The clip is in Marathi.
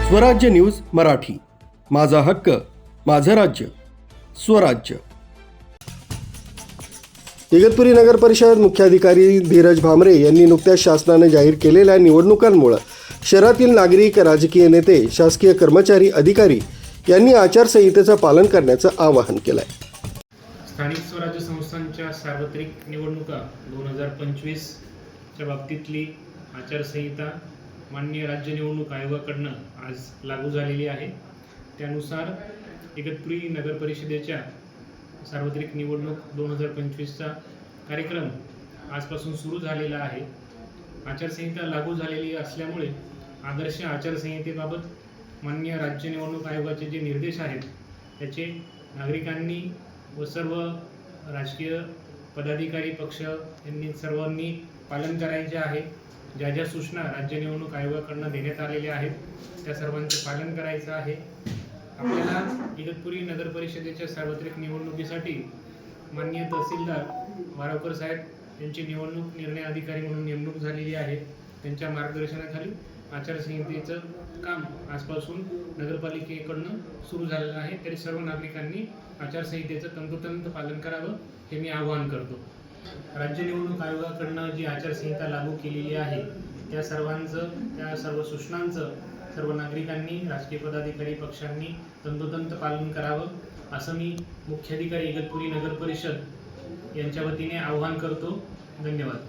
स्वराज्य न्यूज मराठी, माझा हक्क माझं राज्य स्वराज्य। इगतपुरी नगर परिषद मुख्याधिकारी धीरज भामरे यांनी नुकत्याच शासनाने जाहीर केलेल्या निवडणुकांमुळे शहरातील नागरिक, राजकीय नेते, शासकीय कर्मचारी, अधिकारी यांनी आचारसंहितेचं पालन करण्याचं आवाहन केलं आहे। स्थानिक स्वराज्य संस्थांच्या सार्वत्रिक निवडणुका 2025 च्या बाबतीतली आचारसंहिता माननीय राज्य निवडणूक आयोगाकडून आज लागू झालेली आहे। त्यानुसार इगतपुरी नगर परिषदेच्या सार्वत्रिक निवडणूक 2025चा कार्यक्रम आजपासून सुरू झालेला आहे। आचारसंहिता लागू झालेली असल्यामुळे आदर्श आचारसंहितेबाबत माननीय राज्य निवडणूक आयोगाचे जे निर्देश आहेत त्याचे नागरिकांनी व सर्व राजकीय पदाधिकारी पक्ष यांनी सर्वांनी पालन करायचे आहे। ज्या ज्या सूचना राज्य निवडणूक आयोगाकडून देण्यात आलेल्या आहेत त्या सर्वांचे पालन करायचं आहे। आपल्याला इगतपुरी नगर परिषदेच्या सार्वत्रिक निवडणुकीसाठी माननीय तहसीलदार वारावकर साहेब यांची निवडणूक निर्णय अधिकारी म्हणून नेमणूक झालेली आहे। त्यांच्या मार्गदर्शनाखाली आचारसंहितेचं काम आजपासून नगरपालिकेकडून सुरू झालेलं आहे। तरी सर्व नागरिकांनी आचारसंहितेचं तंतोतंत पालन करावं हे मी आवाहन करतो। राज्य निवडणूक आयोगाकडून जी आचारसंहिता लागू केलेली आहे त्या सर्व सूचनांचं सर्व नागरिकांनी, राजकीय पदाधिकारी पक्षांनी तंतोतंत पालन करावं असं मी मुख्याधिकारी इगतपुरी नगर परिषद यांच्या वतीने आवाहन करतो। धन्यवाद।